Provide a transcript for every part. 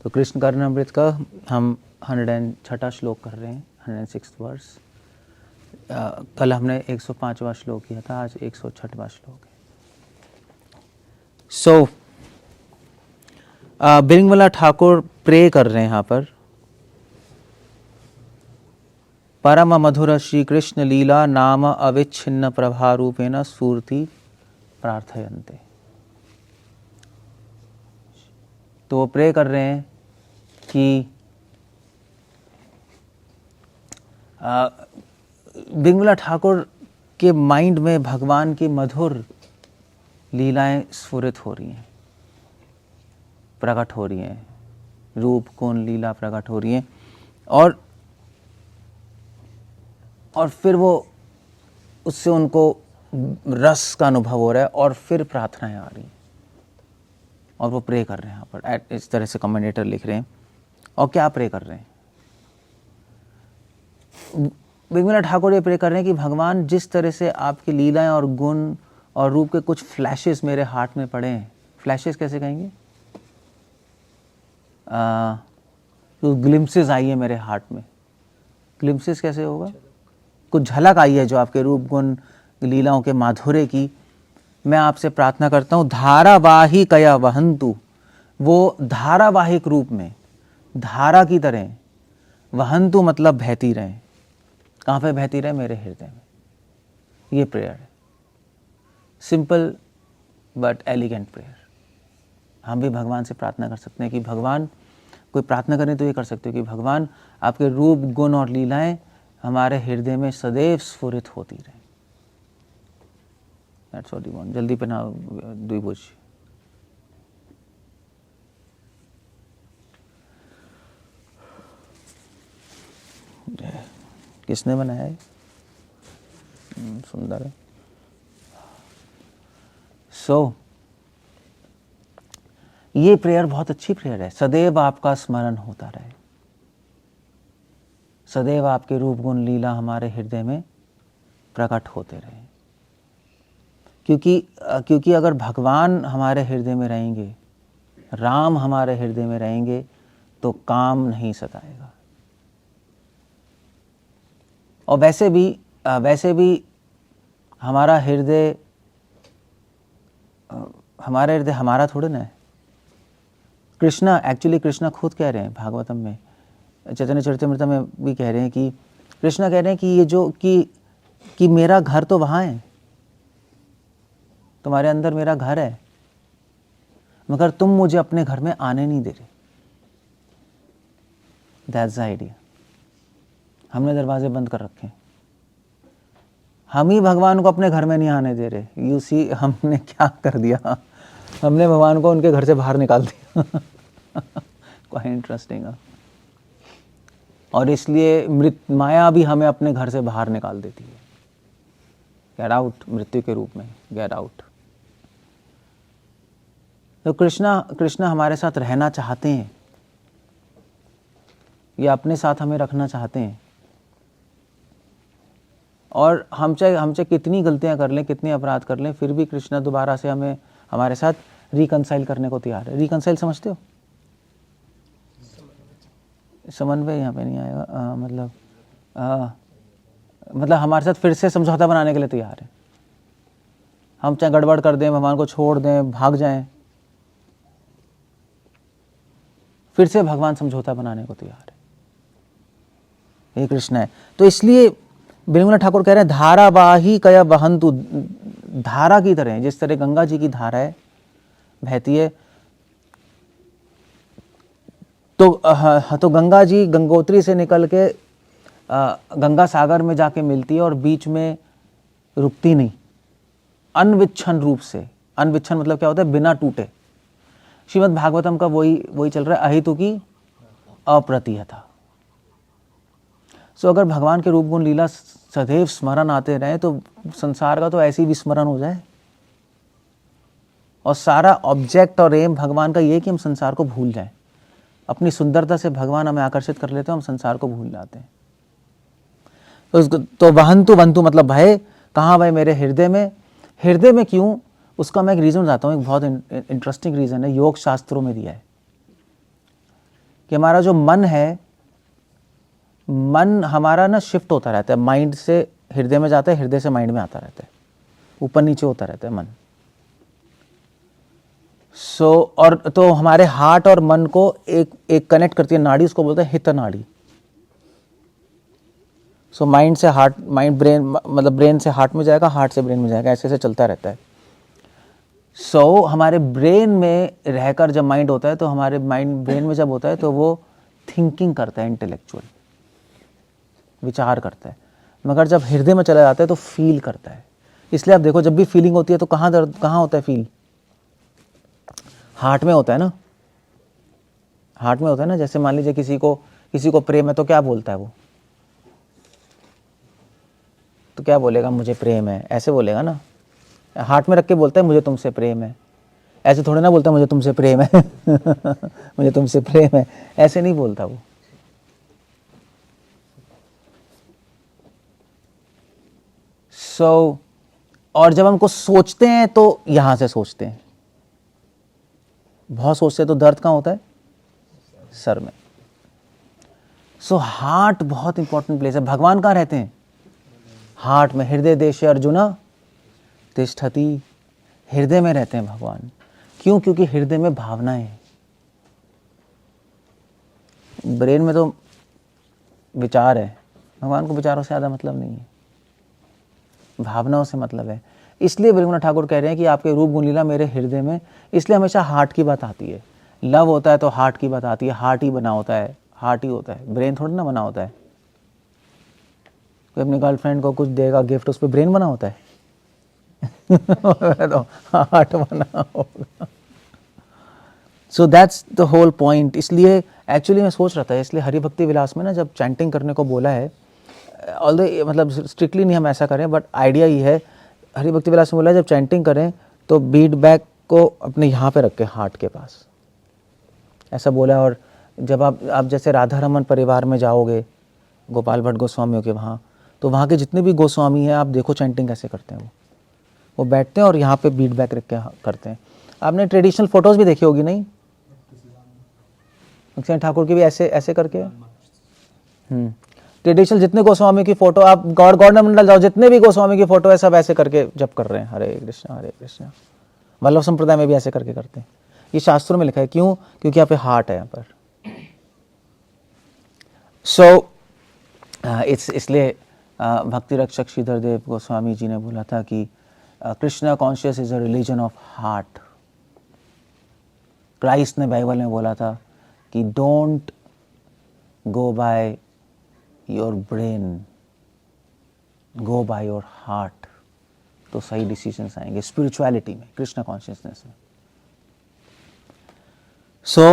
तो कृष्ण कर्णामृत का हम 106वां श्लोक कर रहे हैं, 106 वर्स। कल हमने 105वां श्लोक किया था, आज 106वां श्लोक है। सो बिरंगवाला ठाकुर प्रे कर रहे हैं यहाँ पर, परम मधुर श्री कृष्ण लीला नाम अविच्छिन्न प्रभारूपेण स्फूर्ति प्रार्थयन्ते। तो वो प्रे कर रहे हैं कि बिरंगवाला ठाकुर के माइंड में भगवान की मधुर लीलाएं स्फुरित हो रही हैं, प्रकट हो रही हैं, रूप गुण लीला प्रकट हो रही हैं, और फिर वो उससे उनको रस का अनुभव हो रहा है, और फिर प्रार्थनाएं आ रही हैं और वो प्रे कर रहे हैं यहाँ पर। इस तरह से कमेंटेटर लिख रहे हैं। और क्या प्रे कर रहे हैं? बिरंगवाला ठाकुर ये प्रे कर रहे हैं कि भगवान, जिस तरह से आपकी लीलाएं और गुण और रूप के कुछ फ्लैशेस मेरे हार्ट में पड़े हैं। फ्लैशेस कैसे कहेंगे? तो ग्लिम्पसेस आई है मेरे हार्ट में। ग्लिम्पसेस कैसे होगा? कुछ झलक आई है जो आपके रूप गुण लीलाओं के माधुर्य की। मैं आपसे प्रार्थना करता हूँ, धारावाहिकया वहन्तु, वो धारावाहिक रूप में धारा की तरह, वहन्तु मतलब बहती रहें। कहाँ पे बहती रहे? मेरे हृदय में। ये प्रेयर है, सिंपल बट एलिगेंट प्रेयर। हम भी भगवान से प्रार्थना कर सकते हैं कि भगवान, कोई प्रार्थना करें तो ये कर सकते हो कि भगवान, आपके रूप गुण और लीलाएं हमारे हृदय में सदैव स्फुरित होती रहे। That's what you want. जल्दी पे ना द्विभुज। किसने बनाया है? सुंदर है। ये प्रेयर बहुत अच्छी प्रेयर है। सदैव आपका स्मरण होता रहे, सदैव आपके रूप गुण लीला हमारे हृदय में प्रकट होते रहे। क्योंकि अगर भगवान हमारे हृदय में रहेंगे, राम हमारे हृदय में रहेंगे, तो काम नहीं सताएगा। और वैसे भी हमारा हृदय हमारा थोड़े ना है। कृष्णा खुद कह रहे हैं भागवतम में, चैतन्य चरितमृत में भी कह रहे हैं कि कृष्णा कह रहे हैं कि ये जो कि मेरा घर तो वहाँ है, तुम्हारे अंदर मेरा घर है, मगर तुम मुझे अपने घर में आने नहीं दे रहे। That's the idea. हमने दरवाजे बंद कर रखे हैं, हम ही भगवान को अपने घर में नहीं आने दे रहे। यू सी, हमने क्या कर दिया? हमने भगवान को उनके घर से बाहर निकाल दिया। Quite interesting. और इसलिए माया भी हमें अपने घर से बाहर निकाल देती है। गेट आउट, मृत्यु के रूप में गेट आउट। तो कृष्णा हमारे साथ रहना चाहते हैं, या अपने साथ हमें रखना चाहते हैं। और हम चाहे कितनी गलतियां कर लें, कितने अपराध कर लें, फिर भी कृष्णा दोबारा से हमें हमारे साथ रिकंसाइल करने को तैयार है। रिकंसाइल समझते हो? समन्वय यहाँ पे नहीं आएगा। मतलब हमारे साथ फिर से समझौता बनाने के लिए तैयार है। हम चाहे गड़बड़ कर दें, भगवान को छोड़ दें, भाग जाएं, फिर से भगवान समझौता बनाने को तैयार है। ये कृष्ण है। तो इसलिए बिरंगवाला ठाकुर कह रहे हैं, धारावाहिकया वहन्तु, धारा की तरह, जिस तरह गंगा जी की धारा है, बहती है। तो गंगा जी गंगोत्री से निकल के गंगा सागर में जाके मिलती है और बीच में रुकती नहीं, अनविच्छन रूप से। अनविच्छन मतलब क्या होता है? बिना टूटे। श्रीमद् भागवतम का वही चल रहा है, अहेतु की अप्रतिहता। सो अगर भगवान के रूप गुण लीला सदैव स्मरण आते रहे, तो संसार का तो ऐसे ही विस्मरण हो जाए। और सारा ऑब्जेक्ट और एम भगवान का ये कि हम संसार को भूल जाएं। अपनी सुंदरता से भगवान हमें आकर्षित कर लेते हैं, हम संसार को भूल जाते हैं। तो वहन्तु मतलब भय। कहाँ भय? मेरे हृदय में। हृदय में क्यों? उसका मैं एक रीज़न बताता हूँ। एक बहुत इंटरेस्टिंग रीज़न है, योग शास्त्रों में दिया है। कि हमारा जो मन है, मन हमारा ना शिफ्ट होता रहता है, माइंड से हृदय में जाता है, हृदय से माइंड में आता रहता है, ऊपर नीचे होता रहता है मन। और तो हमारे हार्ट और मन को एक कनेक्ट करती है नाड़ी, उसको बोलते हैं हित नाड़ी। माइंड से हार्ट, माइंड ब्रेन, मतलब ब्रेन से हार्ट में जाएगा, हार्ट से ब्रेन में जाएगा, ऐसे ऐसे चलता रहता है। हमारे ब्रेन में रहकर जब माइंड होता है, तो हमारे माइंड ब्रेन में जब होता है तो वो थिंकिंग करता है, इंटेलेक्चुअल विचार करता है। मगर जब हृदय में चला जाता है तो फील करता है। इसलिए आप देखो, जब भी फीलिंग होती है तो कहाँ दर्द, कहाँ होता है फील? हार्ट में होता है ना, हार्ट में होता है ना। जैसे मान लीजिए किसी को प्रेम है तो क्या बोलता है वो? तो क्या बोलेगा? मुझे प्रेम है, ऐसे बोलेगा ना। हार्ट में रख के बोलता है मुझे तुमसे प्रेम है, ऐसे थोड़े ना बोलता मुझे तुमसे प्रेम है मुझे तुमसे प्रेम है, ऐसे नहीं बोलता वो। और जब हमको सोचते हैं तो यहां से सोचते हैं, बहुत सोचते हैं तो दर्द कहाँ होता है? सर में। हार्ट बहुत इंपॉर्टेंट प्लेस है। भगवान कहाँ रहते हैं? हार्ट में। हृदय देशे अर्जुना तिष्ठति, हृदय में रहते हैं भगवान। क्यों? क्योंकि हृदय में भावनाएं हैं। ब्रेन में तो विचार है, भगवान को विचारों से ज़्यादा मतलब नहीं है, भावनाओं से मतलब है। इसलिए ब्रह्मनाथ ठाकुर कह रहे हैं कि आपके रूप गुण लीला मेरे हृदय में। इसलिए हमेशा हार्ट की बात आती है। लव होता है तो हार्ट की बात आती है, हार्ट ही बना होता है, हार्ट ही होता है, ब्रेन थोड़ी ना बना होता है। कोई अपनी गर्लफ्रेंड को कुछ देगा गिफ्ट, उस पर ब्रेन बना होता है तो हार्ट बना होगा। So that's the whole point. इसलिए एक्चुअली मैं सोच रहा था, इसलिए हरि भक्ति विलास में ना जब चैंटिंग करने को बोला है, ऑल्दो मतलब स्ट्रिक्टली नहीं हम ऐसा करें, बट आइडिया ये है, हरि भक्ति विलास में बोला है जब चैंटिंग करें तो बीट बैक को अपने यहाँ पे रखें, हार्ट के पास, ऐसा बोला। और जब आप जैसे राधा रमन परिवार में जाओगे, गोपाल भट्ट गोस्वामियों के वहाँ, तो वहाँ के जितने भी गोस्वामी हैं, आप देखो चैंटिंग कैसे करते हैं। वो बैठते हैं और यहाँ पे बीट बैक रख के करते हैं। आपने ट्रेडिशनल फोटोज़ भी देखी होगी नहीं? ठाकुर की भी ऐसे ऐसे करके। ट्रेडिशनल जितने गोस्वामी की फोटो, आप गौड़ मंडल जाओ, जितने भी गोस्वामी की फोटो है सब ऐसे करके जप कर रहे हैं, हरे कृष्णा हरे कृष्णा। वल्लभ संप्रदाय में भी ऐसे करके करते हैं। ये शास्त्रों में लिखा है। क्यों? क्योंकि यहाँ पे हार्ट है यहाँ पर। इसलिए भक्ति रक्षक श्रीधर देव गोस्वामी जी ने बोला था कि Krishna conscious is a religion of heart. Christ ने बाइबल में बोला था कि don't go by your brain, go by your heart, तो सही डिसीजंस आएंगे स्पिरिचुअलिटी में, कृष्णा कॉन्शियसनेस में।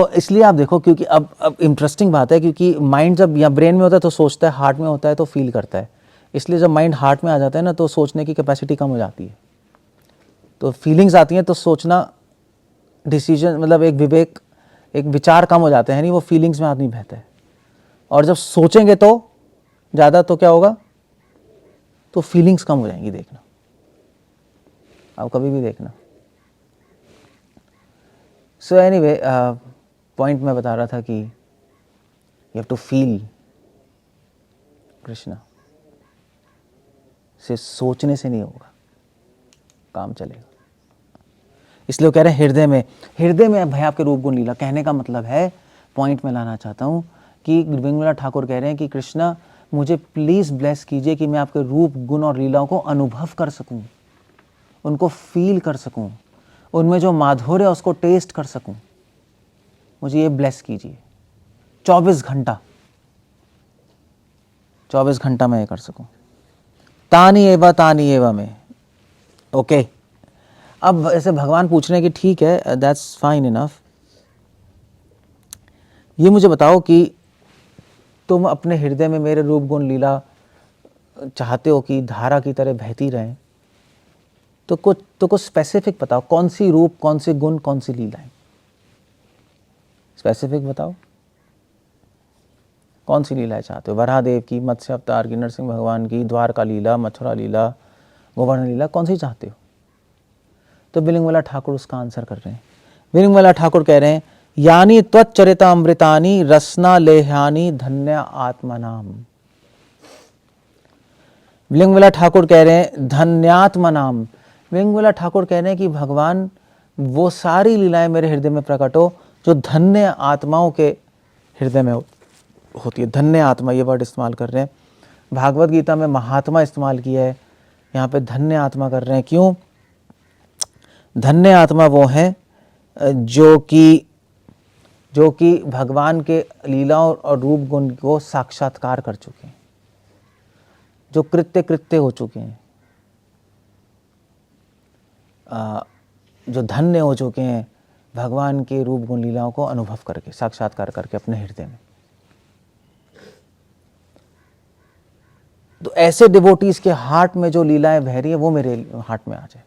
इसलिए आप देखो, क्योंकि अब इंटरेस्टिंग बात है, क्योंकि माइंड जब या ब्रेन में होता है तो सोचता है, हार्ट में होता है तो फील करता है। इसलिए जब माइंड हार्ट में आ जाता है ना, तो सोचने की कैपेसिटी कम हो जाती है, तो फीलिंग्स आती हैं, तो सोचना, डिसीजन, मतलब एक विवेक, एक विचार कम हो जाते हैं, नहीं, वो फीलिंग्स में आदमी बहता है। और जब सोचेंगे तो ज़्यादा, तो क्या होगा? तो फीलिंग्स कम हो जाएंगी। देखना, आप कभी भी देखना। सो एनीवे, पॉइंट मैं बता रहा था कि you have to feel Krishna. सिर्फ सोचने से नहीं होगा, काम चलेगा। इसलिए वो कह रहे हैं हृदय में, हृदय में भाई आपके रूप गुण लीला। कहने का मतलब है, पॉइंट में लाना चाहता हूँ कि बिंगला ठाकुर कह रहे हैं कि कृष्णा मुझे प्लीज़ ब्लेस कीजिए कि मैं आपके रूप गुण और लीलाओं को अनुभव कर सकूं, उनको फील कर सकूं, उनमें जो माधुर्य है उसको टेस्ट कर सकूं। मुझे ये ब्लेस कीजिए। 24 घंटा मैं ये कर सकूं। तानी एवा में। ओके, अब ऐसे भगवान पूछ रहे हैं कि ठीक है, दैट्स फाइन इनफ। ये मुझे बताओ कि तुम अपने हृदय में मेरे रूप गुण लीला चाहते हो कि धारा की तरह बहती रहें, तो कुछ स्पेसिफिक बताओ। कौन सी रूप, कौन से गुण, कौन सी लीलाएं? स्पेसिफिक बताओ, कौन सी लीलाएं चाहते हो? वराहदेव की, मत्स्य अवतार की, नरसिंह भगवान की, द्वारका लीला, मथुरा लीला, गोवर्धन लीला, कौन सी चाहते हो? तो बिलिंगवाला ठाकुर उसका आंसर कर रहे हैं। बिलिंगवाला ठाकुर कह रहे हैं यानी त्वच्चरितामृतानि रसना लेहानि धन्य आत्मनाम। विलिंगवाला ठाकुर कह रहे हैं धन्यात्मनाम। विलिंगवाला ठाकुर कह रहे हैं कि भगवान वो सारी लीलाएं मेरे हृदय में प्रकट हो जो धन्य आत्माओं के हृदय में होती है। धन्य आत्मा ये वर्ड इस्तेमाल कर रहे हैं। भागवत गीता में महात्मा इस्तेमाल किया है, यहाँ पे धन्य आत्मा कर रहे हैं। क्यों? धन्य आत्मा वो हैं जो कि भगवान के लीलाओं और रूप गुण को साक्षात्कार कर चुके हैं, जो कृत्य हो चुके हैं, जो धन्य हो चुके हैं भगवान के रूप गुण लीलाओं को अनुभव करके, साक्षात्कार करके अपने हृदय में। तो ऐसे डिवोटीज के हार्ट में जो लीलाएं बह रही है वो मेरे हार्ट में आ जाए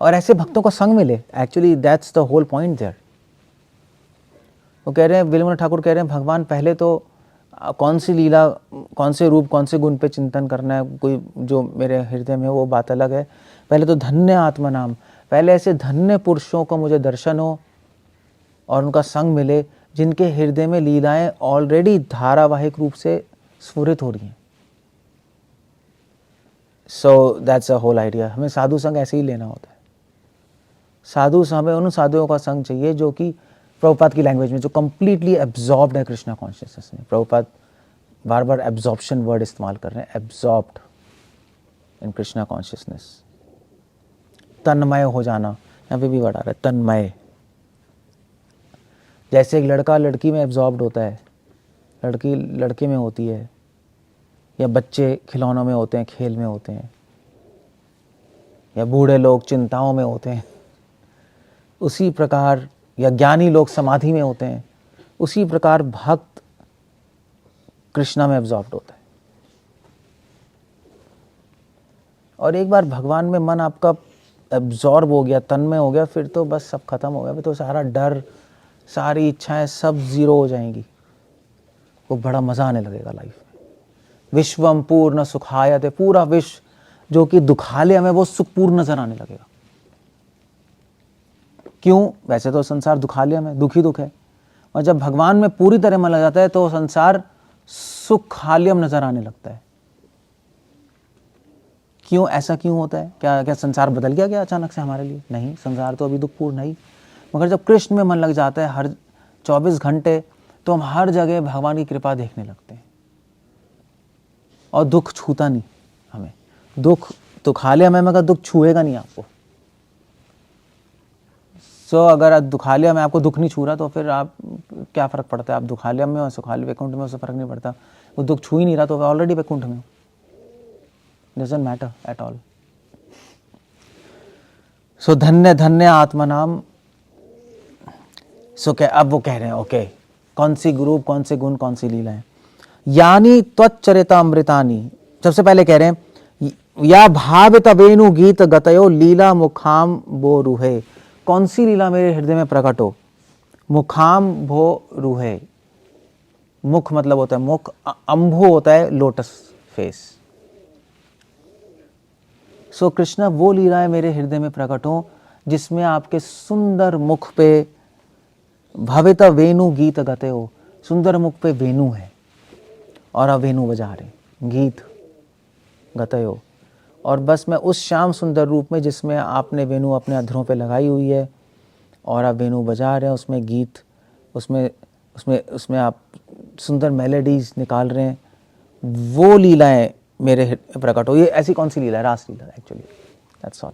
और ऐसे भक्तों का संग मिले। Actually that's the whole point there. वो कह रहे हैं, विलिंगवाला ठाकुर कह रहे हैं भगवान पहले तो कौन सी लीला, कौन से रूप, कौन से गुण पे चिंतन करना है, कोई जो मेरे हृदय में वो बात अलग है। पहले तो धन्य आत्मा नाम, पहले ऐसे धन्य पुरुषों को मुझे दर्शन हो और उनका संग मिले जिनके हृदय में लीलाएं ऑलरेडी धारावाहिक रूप से स्फुरित हो रही हैं। So that's a whole idea. हमें साधु संग ऐसे ही लेना होता है। साधु, हमें उन साधुओं का संग चाहिए जो कि प्रभुपाद की लैंग्वेज में जो कंप्लीटली एब्जॉर्ब्ड है कृष्णा कॉन्शियसनेस में। प्रभुपाद बार बार एब्जॉर्प्शन वर्ड इस्तेमाल कर रहे हैं, एब्जॉर्ब्ड इन कृष्णा कॉन्शियसनेस। तन्मय हो जाना, यहाँ पे भी वर्ड आ रहा है तन्मय। जैसे एक लड़का लड़की में एब्जॉर्ब्ड होता है, लड़की लड़के में होती है, या बच्चे खिलौनों में होते हैं, खेल में होते हैं, या बूढ़े लोग चिंताओं में होते हैं, उसी प्रकार, या ज्ञानी लोग समाधि में होते हैं, उसी प्रकार भक्त कृष्णा में एब्जॉर्ब्ड होता है। और एक बार भगवान में मन आपका एब्जॉर्ब हो गया, तन्मय हो गया, फिर तो बस सब खत्म हो गया। फिर तो सारा डर, सारी इच्छाएं सब जीरो हो जाएंगी। वो बड़ा मजा आने लगेगा लाइफ में। विश्वम पूर्ण सुखायते, पूरा विश्व जो कि दुखालय में वो सुखपूर्ण नजर आने लगेगा। क्यों? वैसे तो संसार दुखालय में दुख ही दुख है, और जब भगवान में पूरी तरह मन लग जाता है तो संसार सुखालयम नजर आने लगता है। क्यों? ऐसा क्यों होता है? क्या संसार बदल गया क्या अचानक से हमारे लिए? नहीं, संसार तो अभी दुखपूर्ण है ही। मगर जब कृष्ण में मन लग जाता है हर 24 घंटे, तो हम हर जगह भगवान की कृपा देखने लगते हैं और दुख छूता नहीं हमें। दुखालय में मगर दुख छुएगा नहीं आपको। सो अगर दुखालय में आपको दुख नहीं छू रहा तो फिर आप क्या फर्क पड़ता है? आप दुखालय में और सुखालय वैकुंठ में, उससे फर्क नहीं पड़ता। वो दुख छू ही नहीं रहा तो ऑलरेडी वैकुंठ में, डजंट मैटर एट ऑल। सो धन्य धन्य आत्मा नाम। सो अब वो कह रहे हैं ओके, कौन सी ग्रुप, कौन से गुण, कौन सी लीला है? यानी त्वच्चरिता अमृतानी। सबसे पहले कह रहे हैं या भावित वेणु गीत गतयो लीला मुखाम बो रूहे। कौन सी लीला मेरे हृदय में प्रकट हो? मुखाम भो रूहे। मुख मतलब होता है मुख, अंभो होता है लोटस फेस। सो कृष्णा वो लीलाएं मेरे हृदय में प्रकट हो जिसमें आपके सुंदर मुख पे भवित वेणु गीत गते हो। सुंदर मुख पे वेणु है और आप वेणु बजा रहे, गीत गते हो। और बस मैं उस श्याम सुंदर रूप में जिसमें आपने वेणु अपने अधरों पे लगाई हुई है और आप वेणु बजा रहे हैं, उसमें गीत, उसमें आप सुंदर मेलोडीज निकाल रहे हैं, वो लीलाएं मेरे प्रकट हो। ये ऐसी कौन सी लीला है? रास लीला एक्चुअली, दैट्स ऑल।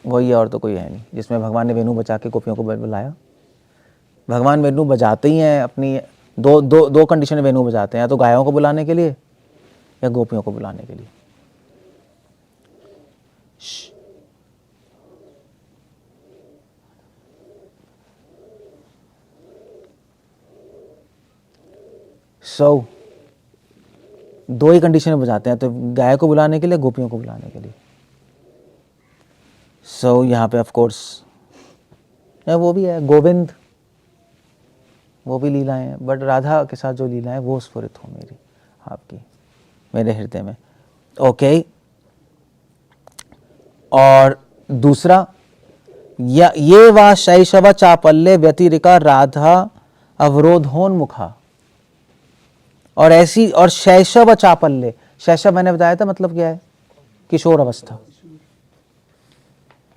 वही है और तो कोई है नहीं, जिसमें भगवान ने वेणु बजा के गोपियों को बुलाया। भगवान वेणु बजाते ही हैं अपनी दो कंडीशन में वेणु बजाते हैं, या तो गायों को बुलाने के लिए या गोपियों को बुलाने के लिए। सो दो ही कंडीशन में बजाते हैं, तो गाय को बुलाने के लिए, गोपियों को बुलाने के लिए। सो यहाँ पे ऑफ कोर्स वो भी है, गोविंद, वो भी लीलाएं हैं, बट राधा के साथ जो लीला है वो स्फुरित हो मेरी, आपकी, मेरे हृदय में। ओके। और दूसरा ये वा शैशव चापल्य व्यतिरिका राधा अवरोधोन्मुखा। और ऐसी, और शैशव चापल्य, शैशव मैंने बताया था मतलब क्या है, किशोर अवस्था,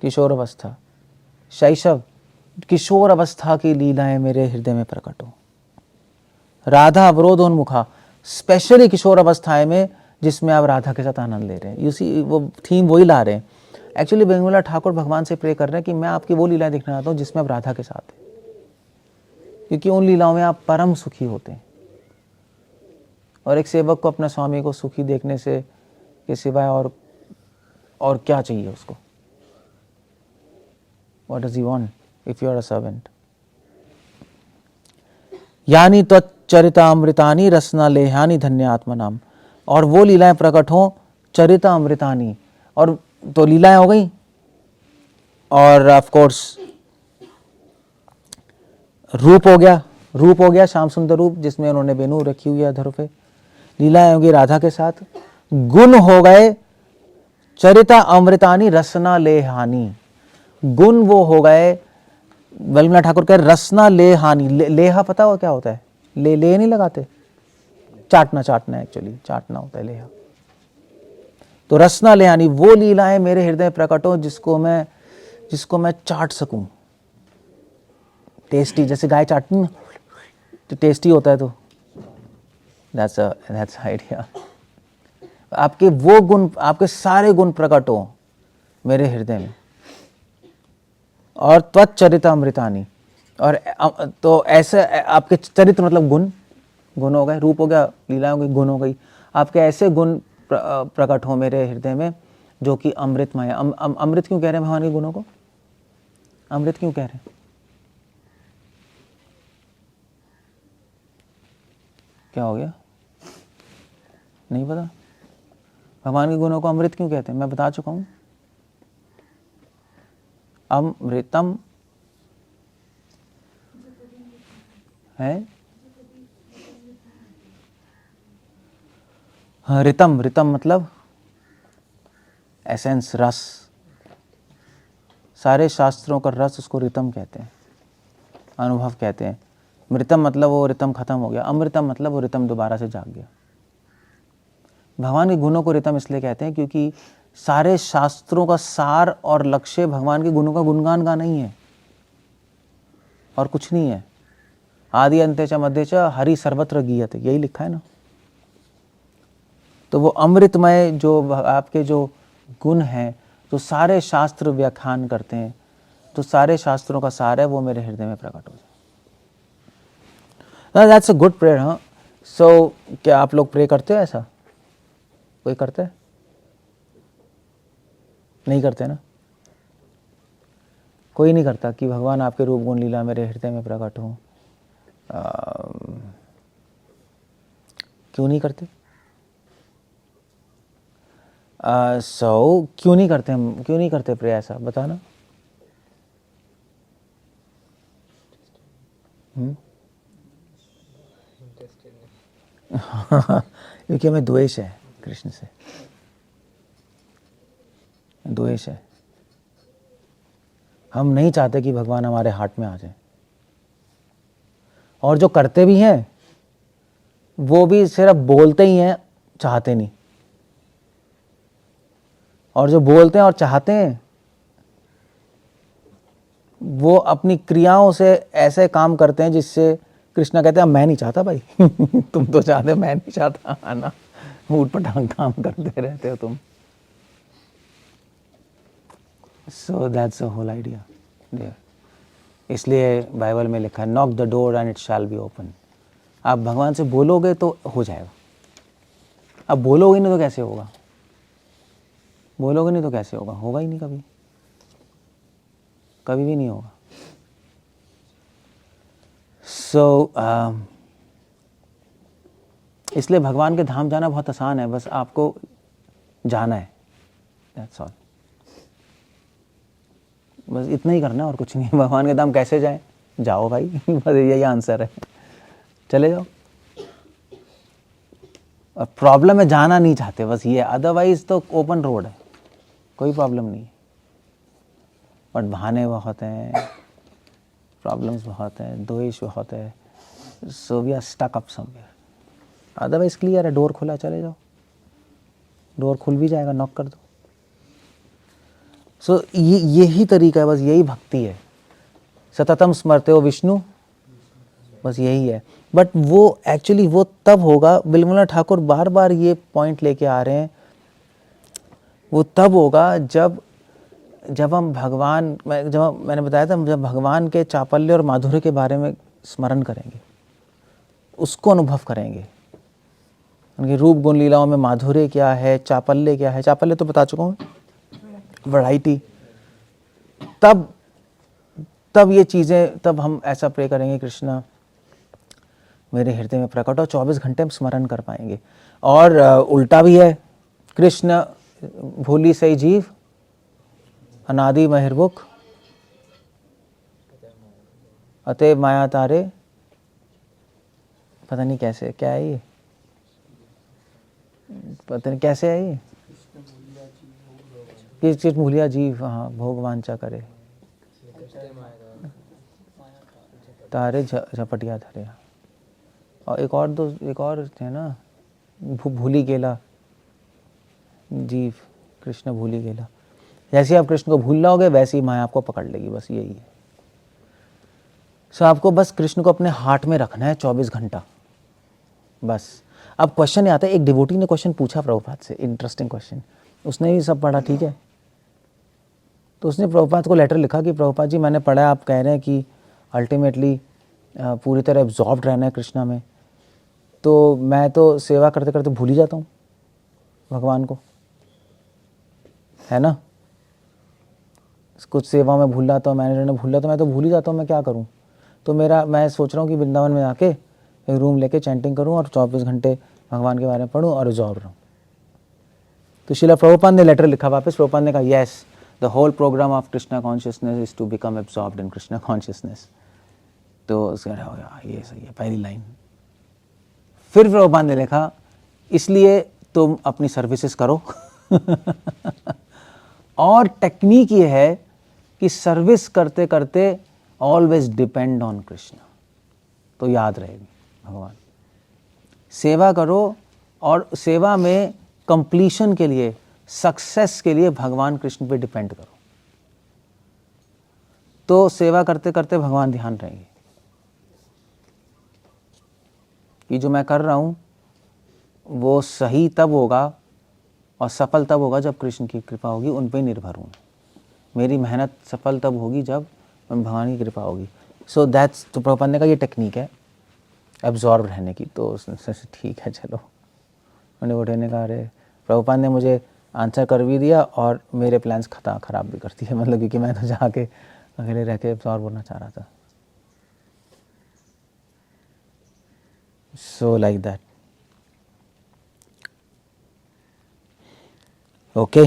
किशोर अवस्था, शैशव किशोर अवस्था की लीलाएं मेरे हृदय में प्रकट हो। राधा अवरोधोन्मुखा, स्पेशली किशोर अवस्थाएं में जिसमें आप राधा के साथ आनंद ले रहे हैं। यू सी, वो थीम वही ला रहे हैं। एक्चुअली वेंगुला ठाकुर भगवान से प्रे कर रहे हैं कि मैं आपकी वो लीलाएं दिखना चाहता हूँ जिसमें आप राधा के साथ हैं, क्योंकि उन लीलाओं में आप परम सुखी होते हैं। और एक सेवक को अपने स्वामी को सुखी देखने से के सिवाय और क्या चाहिए उसको? What does he want if you are a servant? यानी त्वच्चरितामृतानि रसना लेहानि धन्यात्मा नाम। और वो लीलाएं प्रकट हो चरिता अमृतानी, और तो लीलाएं हो गई, और ऑफ कोर्स रूप हो गया, रूप हो गया श्याम सुंदर रूप जिसमें उन्होंने वेणु रखी हुई है अधरों पे, लीलाएं होगी राधा के साथ। गुण हो गए चरिता अमृतानी रसना लेहानी, गुण वो हो गए, वेंगुला ठाकुर कह रसना लेहानी। लेहा पता हो क्या होता है? ले नहीं लगाते, चाटना, चाटना एक्चुअली चाटना होता है लेहा। तो रसना लेहानी, वो लीलाएं मेरे हृदय प्रकट हो जिसको मैं चाट सकूं। टेस्टी, जैसे गाय चाटती ना तो टेस्टी होता है, तो दैट्स आइडिया। आपके वो गुण, आपके सारे गुण प्रकट हो मेरे हृदय में। और त्वच्चरिता अमृतानी, और तो ऐसे आपके चरित्र मतलब गुण, गुण हो गए, रूप हो गया, लीला हो गई, गुण हो गई। आपके ऐसे गुण प्रकट हो मेरे हृदय में जो कि अमृतमय। अमृत क्यों कह रहे हैं भगवान के गुणों को? अमृत क्यों कह रहे हैं? क्या हो गया? नहीं पता? भगवान के गुणों को अमृत क्यों कहते हैं? मैं बता चुका हूं, अमृतम है। हाँ, रितम, रितम मतलब एसेंस, रस। सारे शास्त्रों का रस उसको रितम कहते हैं, अनुभव कहते हैं। मृतम मतलब वो रितम खत्म हो गया, अमृतम मतलब वो रितम दोबारा से जाग गया। भगवान के गुणों को रितम इसलिए कहते हैं क्योंकि सारे शास्त्रों का सार और लक्ष्य भगवान के गुणों का गुणगान गाना ही है, और कुछ नहीं है। आदि अंत्य च मध्य च हरि सर्वत्र गीयते, यही लिखा है ना। तो वो अमृतमय जो आपके जो गुण हैं, जो सारे शास्त्र व्याख्यान करते हैं, तो सारे शास्त्रों का सार है, वो मेरे हृदय में प्रकट हो जाए। That's a good prayer. हाँ, सो क्या आप लोग प्रे करते हो ऐसा? कोई करते है? नहीं करते ना? कोई नहीं करता कि भगवान आपके रूप गुण लीला मेरे हृदय में प्रकट हो। क्यों नहीं करते? क्यों नहीं करते हम? क्यों नहीं करते प्रे ऐसा? बताना। क्योंकि हमें द्वेष है कृष्ण से, द्वेष है। हम नहीं चाहते कि भगवान हमारे हाथ में आ जाए, और जो करते भी हैं वो भी सिर्फ बोलते ही हैं, चाहते नहीं। और जो बोलते हैं और चाहते हैं वो अपनी क्रियाओं से ऐसे काम करते हैं जिससे कृष्णा कहते हैं मैं नहीं चाहता भाई तुम तो चाहते, मैं नहीं चाहता ना, ऊट पटांग काम करते रहते हो तुम। So that's a whole idea. इसलिए बाइबल में लिखा है knock the door and it shall be open. आप भगवान से बोलोगे तो हो जाएगा। अब बोलोगे नहीं तो कैसे होगा? बोलोगे नहीं तो कैसे होगा? होगा ही नहीं, कभी कभी भी नहीं होगा। सो इसलिए भगवान के धाम जाना बहुत आसान है, बस आपको जाना है, दैट्स ऑल। बस इतना ही करना है और कुछ नहीं। भगवान के धाम कैसे जाएं? जाओ भाई बस यही आंसर है, चले जाओ। और प्रॉब्लम है जाना नहीं चाहते, बस ये। अदरवाइज तो ओपन रोड है, कोई प्रॉब्लम नहीं है। बट बहाने बहुत हैं, प्रॉब्लम्स बहुत हैं, द्वेष बहुत है, so we are stuck up somewhere. Otherwise clear है, डोर खुला, चले जाओ, डोर खुल भी जाएगा, नॉक कर दो। सो यही तरीका है, बस यही भक्ति है। सततम स्मरते हो विष्णु, बस यही है। बट वो एक्चुअली वो तब होगा, बिलमुला ठाकुर बार बार ये पॉइंट लेके आ रहे हैं, वो तब होगा जब हम भगवान, मैंने बताया था, जब भगवान के चापल्य और माधुर्य के बारे में स्मरण करेंगे, उसको अनुभव करेंगे। उनके रूप गुण लीलाओं में माधुर्य क्या है, चापल्य क्या है, चापल्य तो बता चुका हूँ, वैरायटी। तब ये चीज़ें, तब हम ऐसा प्रे करेंगे, कृष्णा मेरे हृदय में प्रकट हो, 24 घंटे हम स्मरण कर पाएंगे। और उल्टा भी है, कृष्ण भूली सही जीव, अनादि महिर्मुख, अतएव माया तारे, पता नहीं कैसे, क्या है ये, पता नहीं कैसे है ये, किस चीज भूलिया जीव, हाँ, भोग वांछा करे, तारे झपटिया धरे। और एक और है ना, भूली गेला जीव, कृष्ण भूली गेला। जैसे आप कृष्ण को भूल जाओगे, वैसे ही माया आपको पकड़ लेगी, बस यही है। सो आपको बस कृष्ण को अपने हार्ट में रखना है 24 घंटा, बस। अब क्वेश्चन आता है, एक डिवोटी ने क्वेश्चन पूछा प्रभुपाद से, इंटरेस्टिंग क्वेश्चन, उसने भी सब पढ़ा, ठीक है, तो उसने प्रभुपाद को लेटर लिखा कि प्रभुपाद जी, मैंने पढ़ा, आप कह रहे हैं कि अल्टीमेटली पूरी तरह एब्जॉर्ब्ड रहना है कृष्णा में, तो मैं तो सेवा करते करते भूल ही जाता हूँ भगवान को, है ना। कुछ सेवा में भूल जाता हूँ, मैनेजर ने भूल जाता, मैं तो भूल ही जाता हूँ, मैं क्या करूँ। तो मैं सोच रहा हूँ कि वृंदावन में आके एक रूम लेके चैंटिंग करूँ और 24 घंटे भगवान के बारे में पढ़ूँ और एब्जॉर्ब रहूँ। तो श्रीला प्रभुपाद ने लेटर लिखा वापस, प्रभुपाद ने कहा, yes, the whole programme of Krishna consciousness is to become absorbed in Krishna consciousness. तो उसका ये सही है, पहली लाइन। फिर प्रभुपाद ने लिखा, इसलिए तुम अपनी सर्विसेज करो और टेक्निक ये है कि सर्विस करते करते ऑलवेज डिपेंड ऑन कृष्ण, तो याद रहेगी भगवान। सेवा करो और सेवा में कंप्लीशन के लिए, सक्सेस के लिए भगवान कृष्ण पे डिपेंड करो, तो सेवा करते करते भगवान ध्यान रहेंगे कि जो मैं कर रहा हूँ वो सही तब होगा और सफल तब होगा जब कृष्ण की कृपा होगी, उन पे निर्भर हूँ। मेरी मेहनत सफल तब होगी जब भगवान की कृपा होगी। सो दैट्स, तो प्रभुपाद ने कहा ये टेक्निक है एब्जॉर्ब रहने की। तो उसने ठीक है चलो। उन्हें ने कहा, अरे प्रभुपाद ने मुझे आंसर कर भी दिया और मेरे प्लान्स ख़राब भी कर दिए, मतलब क्योंकि मैं तो जाके अकेले रह के एब्जॉर्ब होना चाह रहा था। So like that, okay.